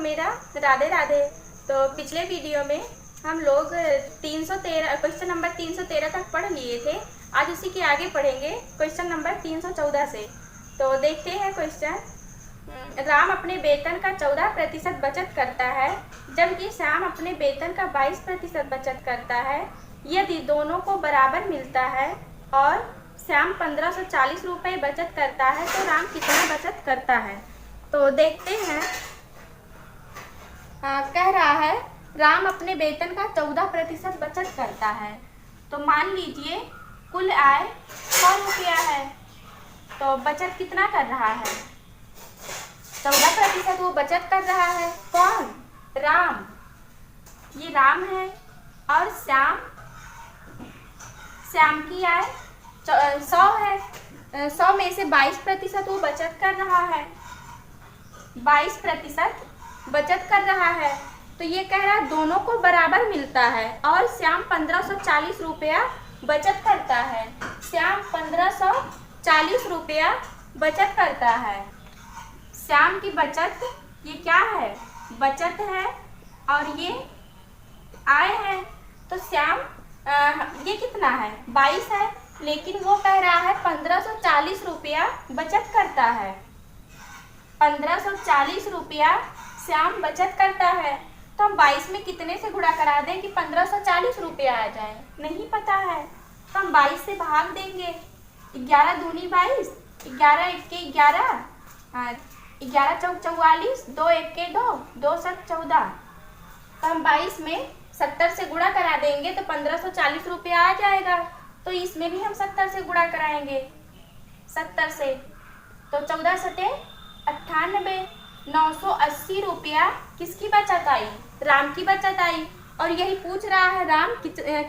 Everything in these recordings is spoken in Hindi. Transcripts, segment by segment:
मेरा, राधे राधे। तो पिछले वीडियो में हम लोग 313 क्वेश्चन नंबर 313 तक पढ़ लिए थे। आज उसी के आगे पढ़ेंगे क्वेश्चन नंबर 314 से। तो देखते हैं क्वेश्चन। राम अपने वेतन का 14% बचत करता है, जबकि श्याम अपने वेतन का 22% बचत करता है। यदि दोनों को बराबर मिलता है और श्याम 1540 रुपये बचत करता है, तो राम कितना बचत करता है? तो देखते हैं। कह रहा है राम अपने वेतन का 14% बचत करता है। तो मान लीजिए कुल आय 100 रुपया है, तो बचत कितना कर रहा है? 14% वो बचत कर रहा है। कौन? राम। ये राम है। और श्याम की आय 100 है। 100 में से 22% वो बचत कर रहा है। 22% बचत कर रहा है। तो ये कह रहा है दोनों को बराबर मिलता है और श्याम 1540 रुपया बचत करता है। श्याम 1540 रुपया बचत करता है। श्याम की बचत ये क्या है? बचत है और ये आय है। तो श्याम ये कितना है? 22 है, लेकिन वो कह रहा है 1540 रुपया बचत करता है। 1540 रुपया श्याम बचत करता है। तो हम 22 में कितने से गुणा करा दें कि 1540 रुपया आ जाए? नहीं पता है, तो हम 22 से भाग देंगे। 11 दूनी 22, 11 एक्के 11, 11 चौक 44, 2 एक्के 2, 2 सत 14। तो हम 22 में 70 से गुणा करा देंगे तो 1540 रुपया आ जाएगा। तो इसमें भी हम 70 से गुणा कराएंगे। 70 से तो 14 सते 98, 980 रुपया किसकी बचत आई? राम की बचत आई। और यही पूछ रहा है राम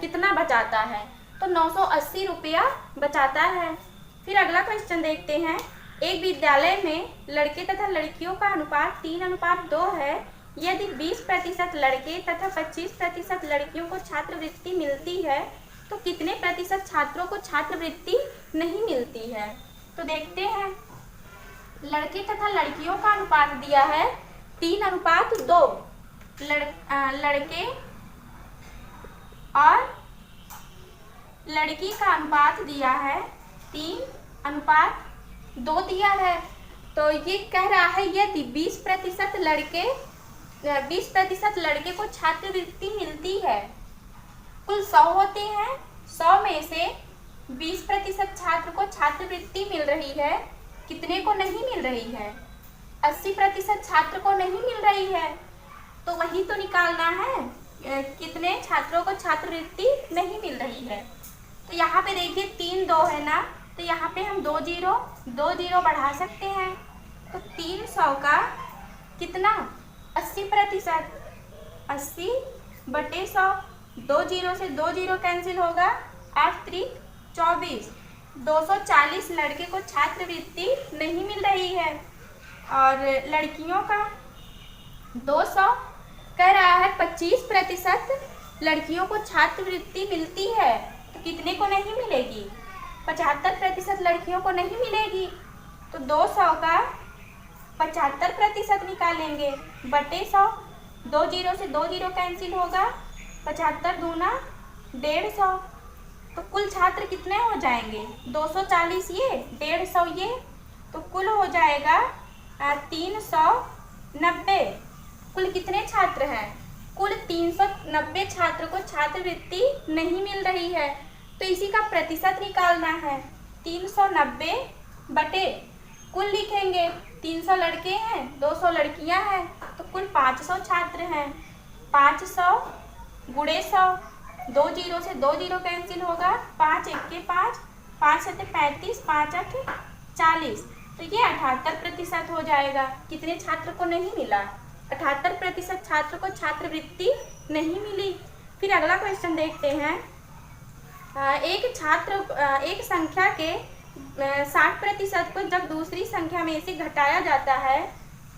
कितना बचाता है, तो 980 रुपया बचाता है। फिर अगला क्वेश्चन देखते हैं। एक विद्यालय में लड़के तथा लड़कियों का अनुपात 3:2 है। यदि 20% लड़के तथा 25% लड़कियों को छात्रवृत्ति मिलती है, तो कितने प्रतिशत छात्रों को छात्रवृत्ति नहीं मिलती है? तो देखते हैं। लड़के तथा लड़कियों का अनुपात दिया है 3:2। लड़के और लड़की का अनुपात दिया है 3:2 दिया है। तो ये कह रहा है यदि 20% लड़के को छात्रवृत्ति मिलती है, कुल 100 होते हैं, 100 में से 20% छात्र को छात्रवृत्ति मिल रही है, कितने को नहीं मिल रही है? 80% छात्र को नहीं मिल रही है। तो वही तो निकालना है, कितने छात्रों को छात्रवृत्ति नहीं मिल रही है। तो यहाँ पे देखिए 3-2 है ना, तो यहाँ पे हम 2 जीरो बढ़ा सकते हैं। तो 300 का कितना? 80%। 80/100। 2 जीरो से 2 जीरो कैंसिल होगा, 8×3 24। 240 लड़के को छात्रवृत्ति नहीं मिल रही है और लड़कियों का 200। कह रहा है 25% लड़कियों को छात्रवृत्ति मिलती है, तो कितने को नहीं मिलेगी? 75% लड़कियों को नहीं मिलेगी। तो 200 का 75% निकालेंगे बटे 100। 2 जीरो से 2 जीरो कैंसिल होगा, 75 दूना 150। तो कुल छात्र कितने हो जाएंगे? 240 ये, 150 ये, तो कुल हो जाएगा 390। कुल कितने छात्र हैं? कुल 390 छात्र को छात्रवृत्ति नहीं मिल रही है। तो इसी का प्रतिशत निकालना है। 390 बटे कुल लिखेंगे। 300 लड़के हैं, 200 लड़कियां हैं, तो कुल 500 छात्र हैं। 500 गुणे 100। 2 जीरो से 2 जीरो कैंसिल होगा, 5 एक्के 5, 5 सते 35, 5 8 40। तो ये 78% हो जाएगा। कितने छात्र को नहीं मिला? 78% छात्र को छात्रवृत्ति नहीं मिली। फिर अगला क्वेश्चन देखते हैं। एक संख्या के 60% को जब दूसरी संख्या में से घटाया जाता है,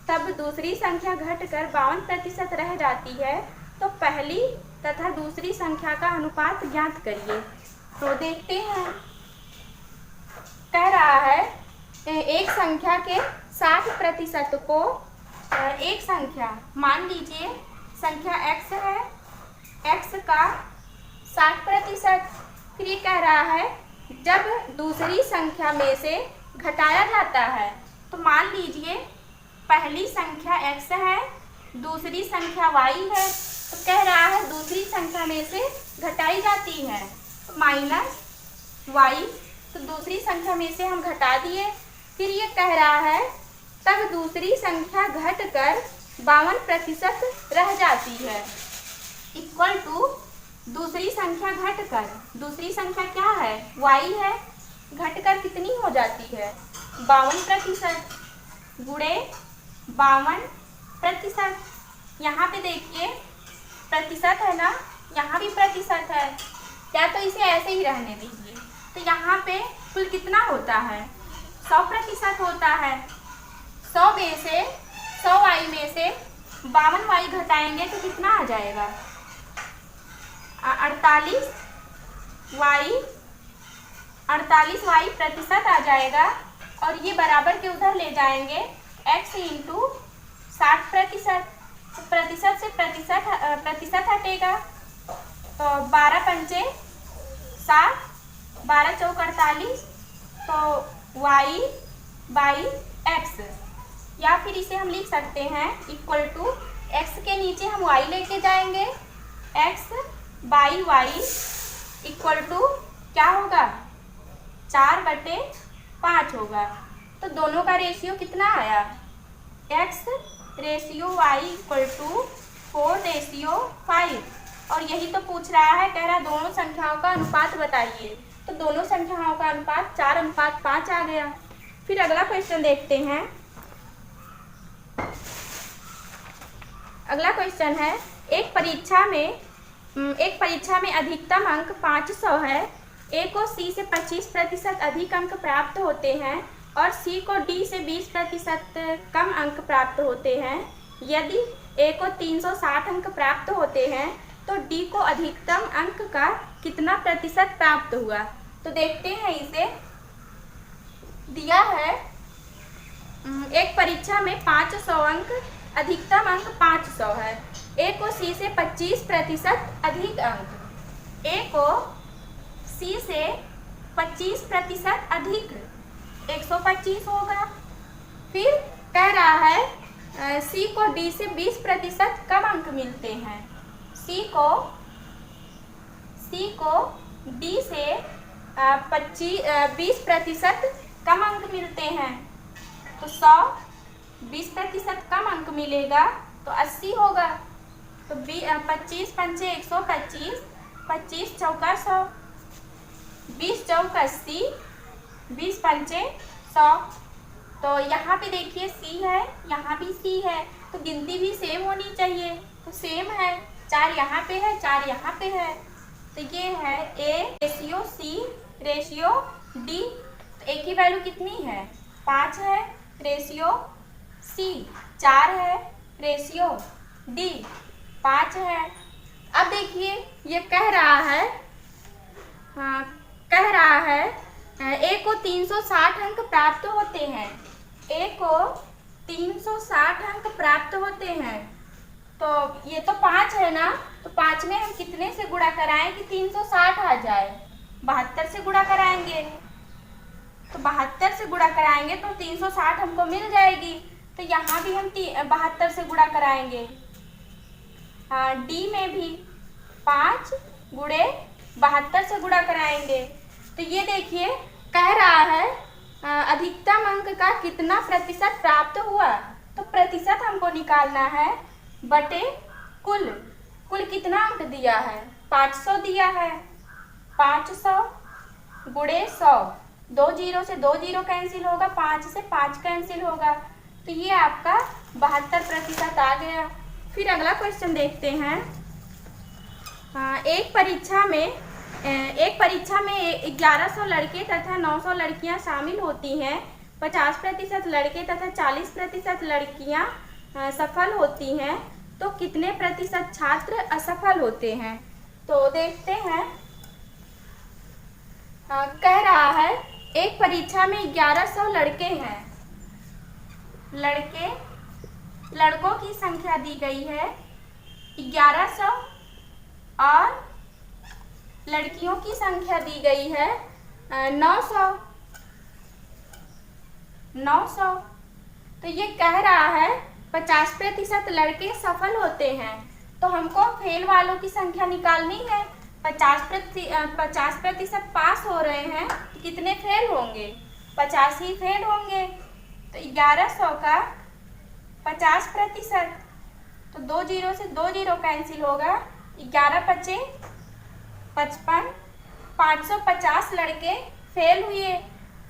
तब दूसरी संख्या घटकर 52% रह जाती है। तो पहली तथा दूसरी संख्या का अनुपात ज्ञात करिए। तो देखते हैं। कह रहा है एक संख्या के 60% को एक संख्या, मान लीजिए संख्या x है, x का 60%। फिर ये कह रहा है जब दूसरी संख्या में से घटाया जाता है, तो मान लीजिए पहली संख्या x है, दूसरी संख्या y है, तो कह रहा है दूसरी संख्या में से घटाई जाती है, तो -y, तो दूसरी संख्या में से हम घटा दिए। फिर ये कह रहा है तब दूसरी संख्या घटकर 52% रह जाती है, इक्वल टू दूसरी संख्या घटकर, दूसरी संख्या क्या है, y है, घटकर कितनी हो जाती है, 52% गुणे 52%। यहाँ पे देखिए प्रतिशत है ना, यहाँ भी प्रतिशत है, या तो इसे ऐसे ही रहने दीजिए। तो यहाँ पे कुल कितना होता है, 100% होता है। 100 में से 100y में से 52y घटाएंगे तो कितना आ जाएगा, 48y प्रतिशत आ जाएगा। और ये बराबर के उधर ले जाएंगे x इंटू 60%, तो प्रतिशत से प्रतिशत हटेगा, तो 12 पंचे 60, 12 चौक 48, तो y बाई x, या फिर इसे हम लिख सकते हैं इक्वल टू x के नीचे हम y लेके जाएंगे, x by y equal to क्या होगा, 4/5 होगा। तो दोनों का रेशियो कितना आया, x ratio y equal to 4:5। और यही तो पूछ रहा है, कह रहा दोनों संख्याओं का अनुपात बताइए, तो दोनों संख्याओं का अनुपात 4:5 आ गया। फिर अगला क्वेश्चन देखते हैं। अगला क्वेश्चन है, एक परीक्षा में अधिकतम अंक 500 है, ए को सी से 25% अधिक अंक प्राप्त होते हैं और सी को डी से 20% कम अंक प्राप्त होते हैं। यदि ए को 360 अंक प्राप्त होते हैं तो डी को अधिकतम अंक का कितना प्रतिशत प्राप्त हुआ। तो देखते हैं, इसे दिया है एक परीक्षा में 500 अंक, अधिकतम अंक 500 है, ए को सी से 25% अधिक अंक, ए को सी से 25% अधिक 125 होगा। फिर कह रहा है सी को डी से 20% कम अंक मिलते हैं, सी को डी से 20% कम अंक मिलते हैं, तो 100 20% कम अंक मिलेगा तो 80 होगा। तो 25 पंचे 125, 25 चौका 100, 20 चौक 80, 20 पंचे 100। तो यहाँ पे देखिए सी है, यहाँ भी सी है, तो गिनती भी सेम होनी चाहिए, तो सेम है, 4 यहाँ पे है, 4 यहाँ पे है, तो ये है A ratio C ratio D. तो ए की वैल्यू कितनी है, 5 है, रेशियो सी 4 है, रेशियो डी 5 है। अब देखिए ये कह रहा है ए को 360 अंक प्राप्त होते हैं, ए को 360 अंक प्राप्त होते हैं, तो ये तो 5 है ना, तो 5 में हम कितने से गुणा कराएं कि 360 आ जाए, 72 से गुणा कराएंगे, तो 72 से गुणा कराएंगे तो 360 हमको मिल जाएगी। तो यहाँ भी हम 72 से गुणा कराएंगे। हाँ, डी में भी 5 गुणे 72 से गुणा कराएंगे। तो ये देखिए कह रहा है अधिकतम अंक का कितना प्रतिशत प्राप्त हुआ, तो प्रतिशत हमको निकालना है बटे कुल कितना अंक दिया है, 500 दिया है, 500 गुणे 100, 2 जीरो से 2 जीरो कैंसिल होगा, 5 से 5 कैंसिल होगा, तो ये आपका 72% आ गया। फिर अगला क्वेश्चन देखते हैं। एक परीक्षा में 1100 लड़के तथा 900 लड़कियां शामिल होती हैं, 50% लड़के तथा 40% लड़कियां सफल होती हैं, तो कितने प्रतिशत छात्र असफल होते हैं। तो देखते हैं, कह रहा है एक परीक्षा में 1100 लड़के हैं, लड़के लड़कों की संख्या दी गई है 1100 और लड़कियों की संख्या दी गई है 900। तो ये कह रहा है 50% लड़के सफल होते हैं, तो हमको फेल वालों की संख्या निकालनी है। 50% पास हो रहे हैं, तो कितने फेल होंगे? 50 ही फेल होंगे। तो 1100 का 50%, तो 2 जीरो से 2 जीरो कैंसिल होगा, 11 पचे 55, 550 लड़के फेल हुए।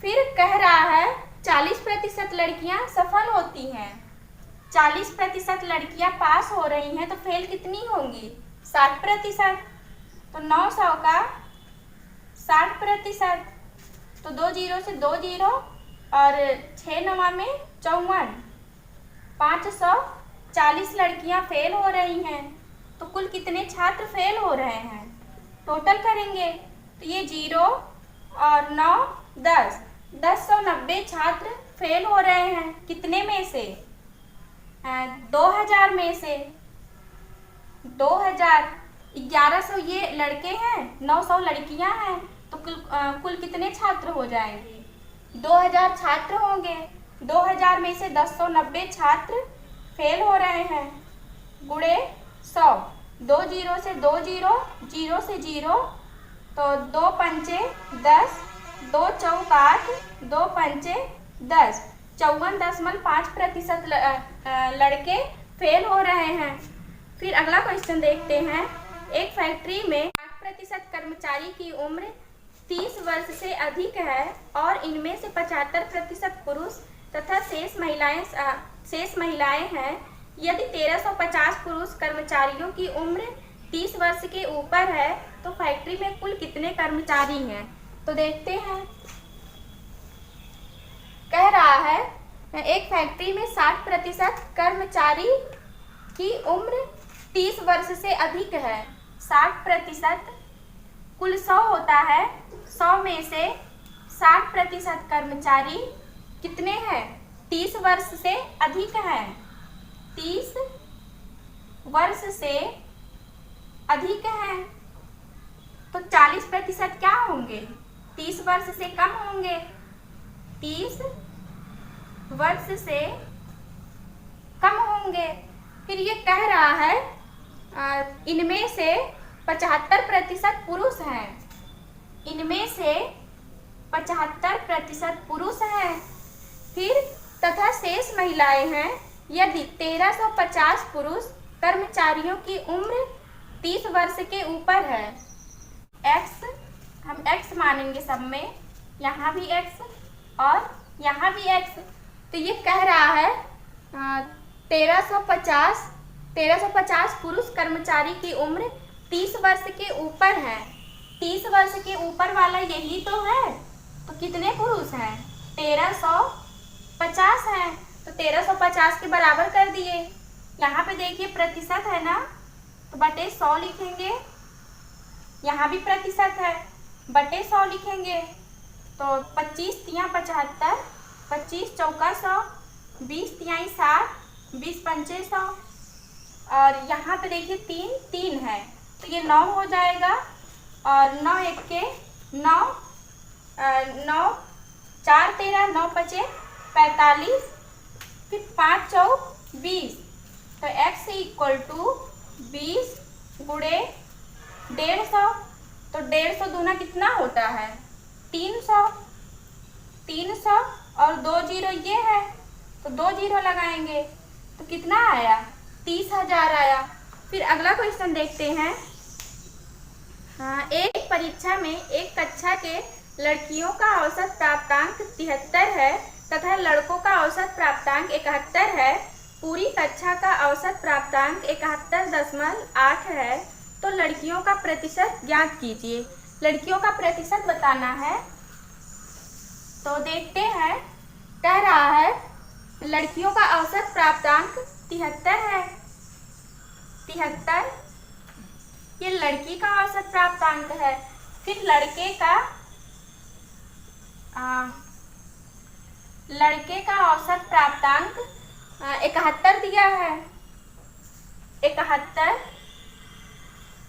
फिर कह रहा है 40% लड़कियां सफल होती हैं। 40% लड़कियां पास हो रही हैं, तो फेल कितनी होंगी? 60%। तो 900 का 60%, तो 2 जीरो से 2 जीरो और 6 9 में 54, 540 लड़कियां फेल हो रही हैं। तो कुल कितने छात्र फेल हो रहे हैं? टोटल करेंगे तो ये 0 और 9 10, 1090 छात्र फेल हो रहे हैं। कितने में से? 2000 में से। 2000, 1100 ये लड़के हैं, 900 लड़कियां हैं, तो कुल कितने छात्र हो जाएंगे? 2000 छात्र होंगे। 2000 में से 1090 छात्र फेल हो रहे हैं, गुणे 100। 2 जीरो से 2 जीरो, जीरो से जीरो, तो 2 पंचे 10, 2 चौक 8, 2 पंचे 10, 54.5% लड़के फेल हो रहे हैं। फिर अगला क्वेश्चन देखते हैं। एक फैक्ट्री में 60% कर्मचारी की उम्र 30 वर्ष से अधिक है और इनमें से 75% पुरुष तथा शेष महिलाएं हैं। यदि 1350 पुरुष कर्मचारियों की उम्र 30 वर्ष के ऊपर है, तो फैक्ट्री में कुल कितने कर्मचारी हैं? तो देखते हैं। कह रहा है एक फैक्ट्री में 60% कर्मचारी की उम्र 30 वर्ष से अधिक है। 60% कुल 100 होता है, 100 में से 60% कर्मचारी कितने हैं? 30 वर्ष से अधिक हैं। 30 वर्ष से अधिक हैं, तो 40% क्या होंगे? 30 वर्ष से कम होंगे। 30 वर्ष से कम होंगे। फिर ये कह रहा है इनमें से 75% पुरुष हैं। इनमें से 75% पुरुष हैं। फिर तथा शेष महिलाएं हैं। यदि 1350 पुरुष कर्मचारियों की उम्र 30 वर्ष के ऊपर है, x हम x मानेंगे सब में, यहाँ भी x और यहाँ भी x। तो ये कह रहा है 1350 पुरुष कर्मचारी की उम्र 30 वर्ष के ऊपर है। 30 वर्ष के ऊपर वाला यही तो है, तो कितने पुरुष हैं? 1350 हैं, तो 1350 के बराबर कर दिए। यहाँ पे देखिए प्रतिशत है ना, तो बटे 100 लिखेंगे। यहाँ भी प्रतिशत है, बटे 100 लिखेंगे। तो 25 तिया 75, 25 चौका 100, 20 तिहाई 60, 20 पंचे 100, और यहाँ पे देखिए 3 है, तो ये 9 हो जाएगा। और 9 एक के 9, 9 4 13, 9 पचे 45, फिर 5 चौक 20, तो x इक्वल टू 20 गुणे 150। तो 150 दूना कितना होता है? 300। 300 और 2 जीरो ये है, तो 2 जीरो लगाएंगे, तो कितना आया? 30,000 आया। फिर अगला क्वेश्चन देखते हैं। एक परीक्षा में एक कक्षा के लड़कियों का औसत प्राप्तांक 73 है तथा लड़कों का औसत प्राप्तांक 71 है। पूरी कक्षा का औसत प्राप्तांक 71.8 है। तो लड़कियों का प्रतिशत ज्ञात कीजिए। लड़कियों का प्रतिशत बताना है, तो देखते हैं। कह रहा है लड़कियों का औसत प्राप्तांक 73 है। 73 ये लड़की का औसत प्राप्तांक है। फिर लड़के का औसत प्राप्तांक 71 दिया है, 71।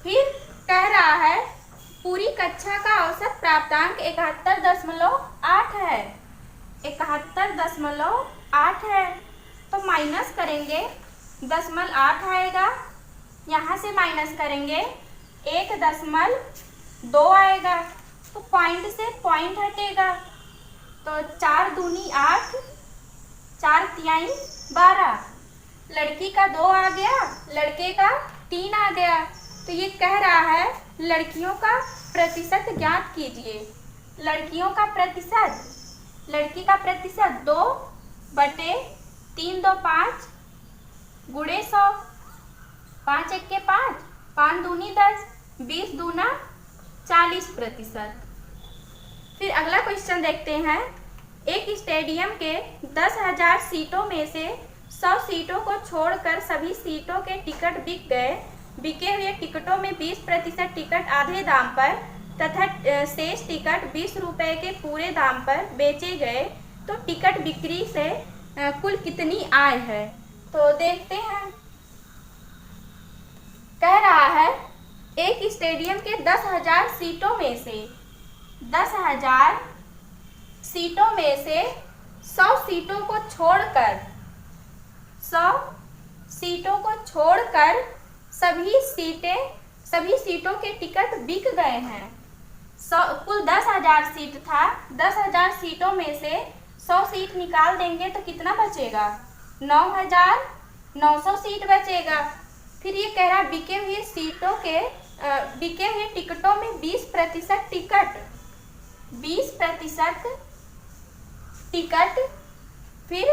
फिर कह रहा है पूरी कक्षा का औसत प्राप्तांक 71.8 है, 71.8 है। तो माइनस करेंगे 0.8 आएगा, यहाँ से माइनस करेंगे 1.2 आएगा, तो पॉइंट से पॉइंट हटेगा, तो 4 दूनी 8, 4 तिहाई 12। लड़की का 2 आ गया, लड़के का 3 आ गया। तो ये कह रहा है लड़कियों का प्रतिशत ज्ञात कीजिए। लड़कियों का प्रतिशत, लड़की का प्रतिशत 2/3 2 5 गुणे 100, 5 1 के 5, 5 दूनी 10, 20 दूना 40%। फिर अगला क्वेश्चन देखते हैं। एक स्टेडियम के 10,000 सीटों में से 100 सीटों को छोड़कर सभी सीटों के टिकट बिक गए। बिके हुए टिकटों में 20% टिकट आधे दाम पर तथा शेष टिकट 20 रुपये के पूरे दाम पर बेचे गए, तो टिकट बिक्री से कुल कितनी आय है? तो देखते हैं। कह रहा है एक स्टेडियम के 10,000 सीटों में से 10,000 सीटों में से 100 सीटों को छोड़कर 100 सीटों को छोड़कर सभी सीटों के टिकट बिक गए हैं। कुल 10,000 सीट था, 10,000 सीटों में से 100 सीट निकाल देंगे तो कितना बचेगा? 9,900 सीट बचेगा। फिर ये कह रहा बिके हुए टिकटों में 20% टिकट, 20% टिकट, फिर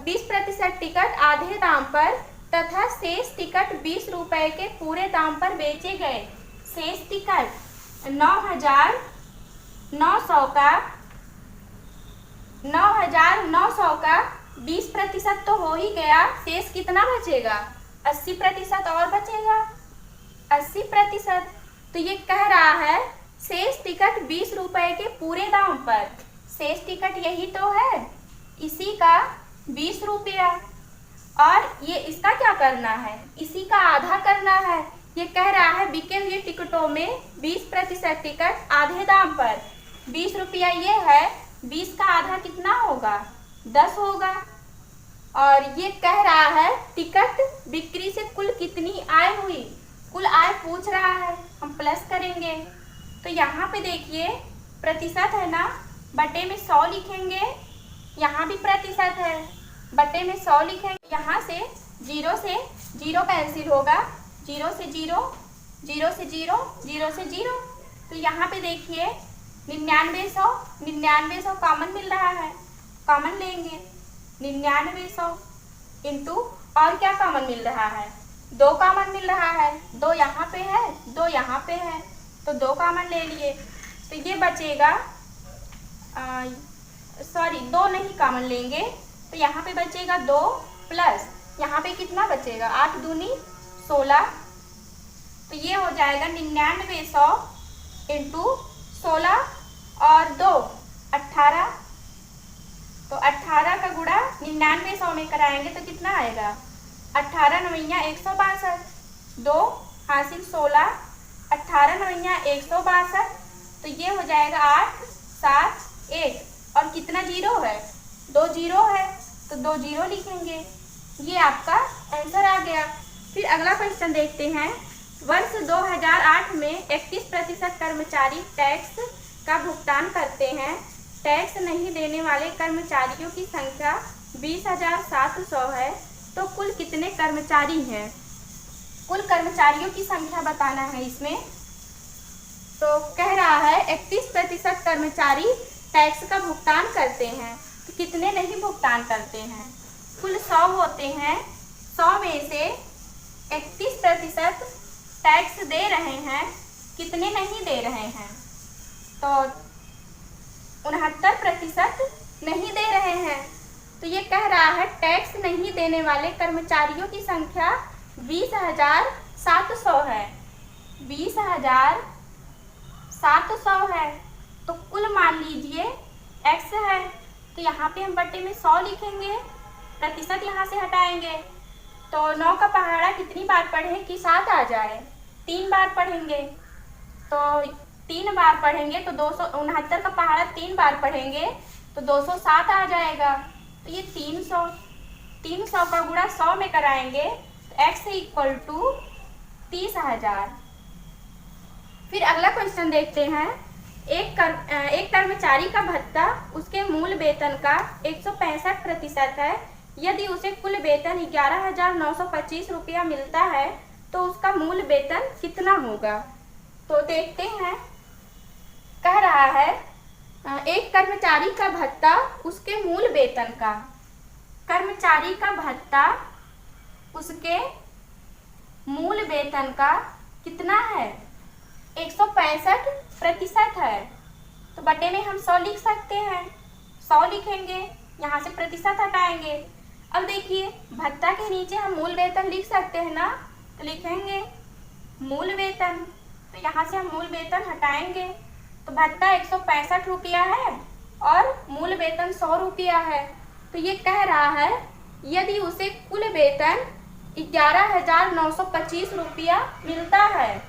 20% टिकट आधे दाम पर तथा शेष टिकट 20 रुपये के पूरे दाम पर बेचे गए। शेष टिकट 9,900 का 20% तो हो ही गया, शेष कितना बचेगा? 80% और बचेगा, 80%। तो ये कह रहा है शेष टिकट 20 रुपये के पूरे दाम पर, शेष टिकट यही तो है, इसी का 20 रुपया, और ये इसका क्या करना है? इसी का आधा करना है। ये कह रहा है बिके हुए टिकटों में 20% टिकट आधे दाम पर, 20 रुपया ये है, 20 का आधा कितना होगा? 10 होगा। और ये कह रहा है टिकट बिक्री से कुल कितनी आय हुई? कुल आय पूछ रहा है, हम प्लस करेंगे। तो यहाँ पे देखिए प्रतिशत है ना, बटे में 100 लिखेंगे, यहाँ भी प्रतिशत है, बटे में 100 लिखेंगे। यहाँ से 0 से 0 कैंसिल होगा, 0 से 0, 0 से 0, 0 से 0। तो यहाँ पे देखिए 9900 कॉमन मिल रहा है, कॉमन लेंगे 9900 इंटू, और क्या कॉमन मिल रहा है? 2 कॉमन मिल रहा है, 2 यहाँ पे है, 2 यहाँ पे है, तो 2 कॉमन ले लिए। तो ये बचेगा 2 नहीं कॉमन लेंगे, तो यहाँ पे बचेगा 2 प्लस यहाँ पे कितना बचेगा? 8 दूनी 16। तो ये हो जाएगा 9900 इंटू 16 और 2 18। तो 18 का गुणा 9900 में कराएंगे तो कितना आएगा? 18 9 162, 2 हासिल 16, 18 9 162। तो ये हो जाएगा 8 7 1, और कितना जीरो है? 2 जीरो है, तो 2 जीरो लिखेंगे। ये आपका आंसर आ गया। फिर अगला क्वेश्चन देखते हैं। वर्ष 2008 में 31% कर्मचारी टैक्स का भुगतान करते हैं। टैक्स नहीं देने वाले कर्मचारियों की संख्या 20,700 है, तो कुल कितने कर्मचारी हैं? कुल कर्मचारियों की संख्या बताना है इसमें। तो कह रहा है 31% कर्मचारी टैक्स का भुगतान करते हैं, तो कितने नहीं भुगतान करते हैं? कुल 100 होते हैं, 100 में से 31% टैक्स दे रहे हैं, कितने नहीं दे रहे हैं? तो 69% नहीं दे रहे हैं। तो ये कह रहा है टैक्स नहीं देने वाले कर्मचारियों की संख्या 20,700 है, 20,700 है। तो कुल मान लीजिए x है, तो यहाँ पे हम बटे में 100 लिखेंगे, प्रतिशत यहाँ से हटाएंगे तो 9 का पहाड़ा कितनी बार पढ़ें कि 7 आ जाए? 3 बार पढ़ेंगे तो 3 बार पढ़ेंगे तो 269 का पहाड़ा 3 बार पढ़ेंगे तो 207 आ जाएगा। तो ये 300 का गुणा 100 में कराएंगे तो x इक्वल टू 30,000। फिर अगला क्वेश्चन देखते हैं। एक कर्मचारी का भत्ता उसके मूल वेतन का 165% है। यदि उसे कुल वेतन 11,925 रुपया मिलता है तो उसका मूल वेतन कितना होगा? तो देखते हैं। कह रहा है एक कर्मचारी का भत्ता उसके मूल वेतन का, कर्मचारी का भत्ता उसके मूल वेतन का कितना है? 165% है। तो बटे में हम 100 लिख सकते हैं। 100 लिखेंगे, यहाँ से प्रतिशत हटाएंगे। अब देखिए भत्ता के नीचे हम मूल वेतन लिख सकते हैं ना, तो लिखेंगे मूल वेतन। तो यहाँ से हम मूल वेतन हटाएंगे तो भत्ता 165 रुपया है और मूल वेतन 100 रुपया है। तो ये कह रहा है यदि उसे कुल वेतन 11,925 रुपया मिलता है,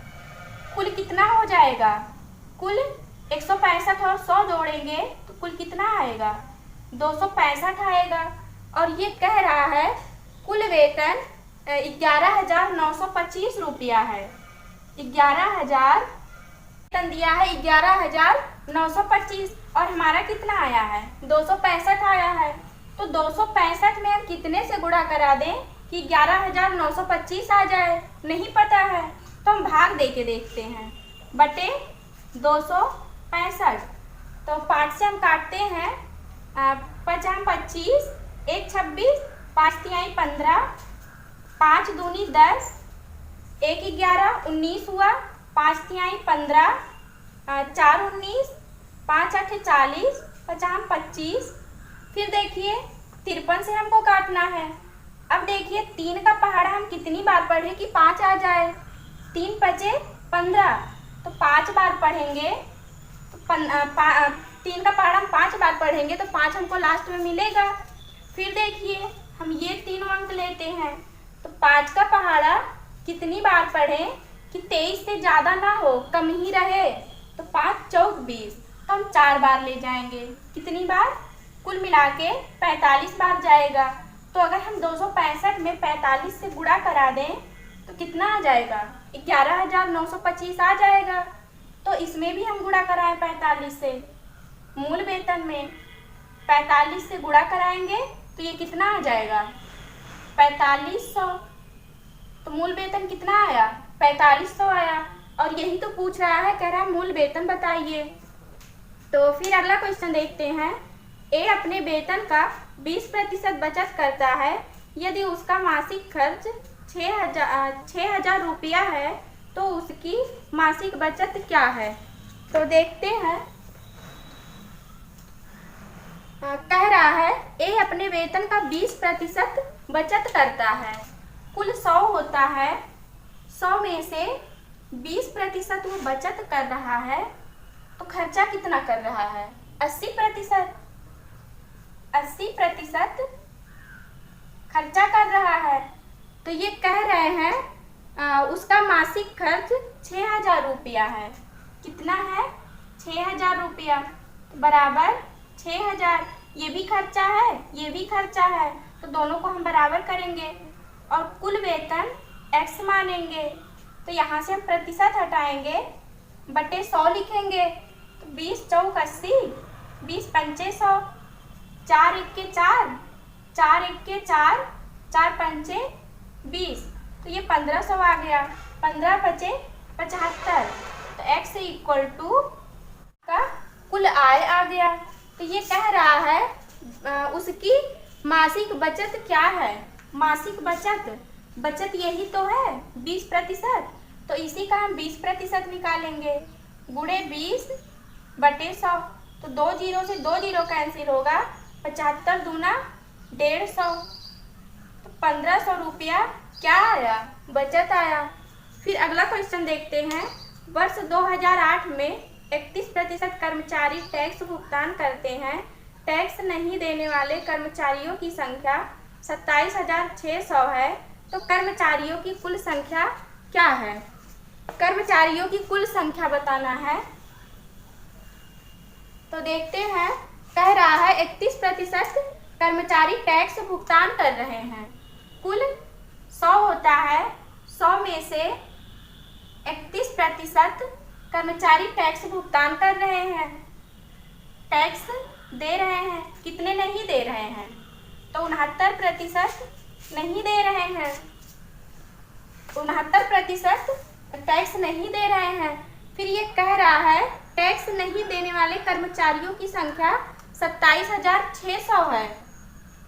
कुल कितना हो जाएगा? कुल 165 और 100 जोड़ेंगे तो कुल कितना आएगा? 265 आएगा। और ये कह रहा है कुल वेतन 11,925 रुपया है। 11,000 वेतन दिया है 11,925 और हमारा कितना आया है? 265 आया है। तो 265 में हम कितने से गुणा करा दें कि 11,925 आ जाए? नहीं पता है तो हम भाग दे के देखते हैं। बटे 265 तो 5 से हम काटते हैं। 5 25, 1 26, 5 तिहाई 15, 5 दूनी 10, 1 11, 19 हुआ, 5 तिहाई 15, 4 19, 5 8 40, 5 25। फिर देखिए 53 से हमको काटना है। अब देखिए 3 का पहाड़ा हम कितनी बार पढ़े कि 5 आ जाए? 3 5 15 तो 5 बार पढ़ेंगे तो 3 का पहाड़ा हम 5 बार पढ़ेंगे तो 5 हमको लास्ट में मिलेगा। फिर देखिए हम ये तीनों अंक लेते हैं तो 5 का पहाड़ा कितनी बार पढ़ें कि 23 से ज़्यादा ना हो, कम ही रहे। तो 5 चौक 20 तो हम 4 बार ले जाएंगे। कितनी बार? कुल मिला के 45 बार जाएगा। तो अगर हम 265 में 45 से गुणा करा दें तो कितना आ जाएगा? 11,925 आ जाएगा। तो इसमें भी हम गुणा कराएं 45 से। मूल वेतन में 45 से गुणा कराएंगे तो ये कितना आ जाएगा? 4500। तो मूल वेतन कितना आया? 4500 आया। और यही तो पूछ रहा है, कह रहा है मूल वेतन बताइए। तो फिर अगला क्वेश्चन देखते हैं। ए अपने वेतन का 20% बचत करता है। यदि उसका मासिक खर्च 6,000 रुपया है तो उसकी मासिक बचत क्या है? तो देखते हैं। कह रहा है ए अपने वेतन का 20% बचत करता है। कुल 100 होता है, 100 में से 20% वो बचत कर रहा है तो खर्चा कितना कर रहा है? 80%। 80% खर्चा कर रहा है। तो ये कह रहे हैं उसका मासिक खर्च 6,000 रुपया है। कितना है? 6,000 रुपया। बराबर 6,000। ये भी खर्चा है, ये भी खर्चा है, तो दोनों को हम बराबर करेंगे और कुल वेतन x मानेंगे। तो यहाँ से हम प्रतिशत हटाएंगे, बटे 100 लिखेंगे। तो 20 चौक 80, 20 पंचे 100, 4 1 के 4, 4 1 के 4, 4 पंचे 20। तो ये 1500 आ गया। 15 बचे 75। तो x इक्वल टू का कुल आय आ गया। तो ये कह रहा है उसकी मासिक बचत क्या है? मासिक बचत यही तो है 20%। तो इसी का हम 20% निकालेंगे। गुणे 20 बटे 100। तो 2 जीरो से 2 जीरो कैंसिल होगा। 75 दूना 150। तो 1500 रुपया क्या आया? बचत आया। फिर अगला क्वेश्चन देखते हैं। वर्ष 2008 में 31% कर्मचारी टैक्स भुगतान करते हैं। टैक्स नहीं देने वाले कर्मचारियों की संख्या 27,600 है, तो कर्मचारियों की कुल संख्या क्या है? कर्मचारियों की कुल संख्या बताना है। तो देखते हैं, कह रहा है 31% कर्मचारी टैक्स भुगतान कर रहे हैं। कुल 100 होता है, 100 में से 31% कर्मचारी टैक्स भुगतान कर रहे हैं, टैक्स दे रहे हैं। कितने नहीं दे रहे हैं? तो 69% नहीं दे रहे हैं, 69% टैक्स नहीं दे रहे हैं। फिर ये कह रहा है टैक्स नहीं देने वाले कर्मचारियों की संख्या 27,600 है,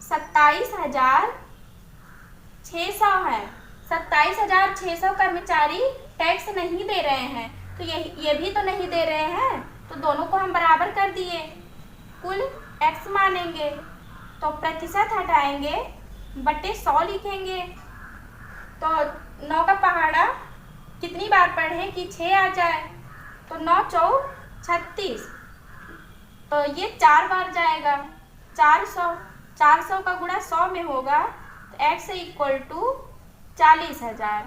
27,600 है। 27,600 कर्मचारी टैक्स नहीं दे रहे हैं, तो ये भी तो नहीं दे रहे हैं, तो दोनों को हम बराबर कर दिए। कुल x मानेंगे, तो प्रतिशत हटाएंगे, बटे 100 लिखेंगे। तो 9 का पहाड़ा कितनी बार पढ़ें कि 6 आ जाए? तो 9 चौक 36, तो ये 4 बार जाएगा। 400 का गुणा 100 में होगा, तो x = 40,000।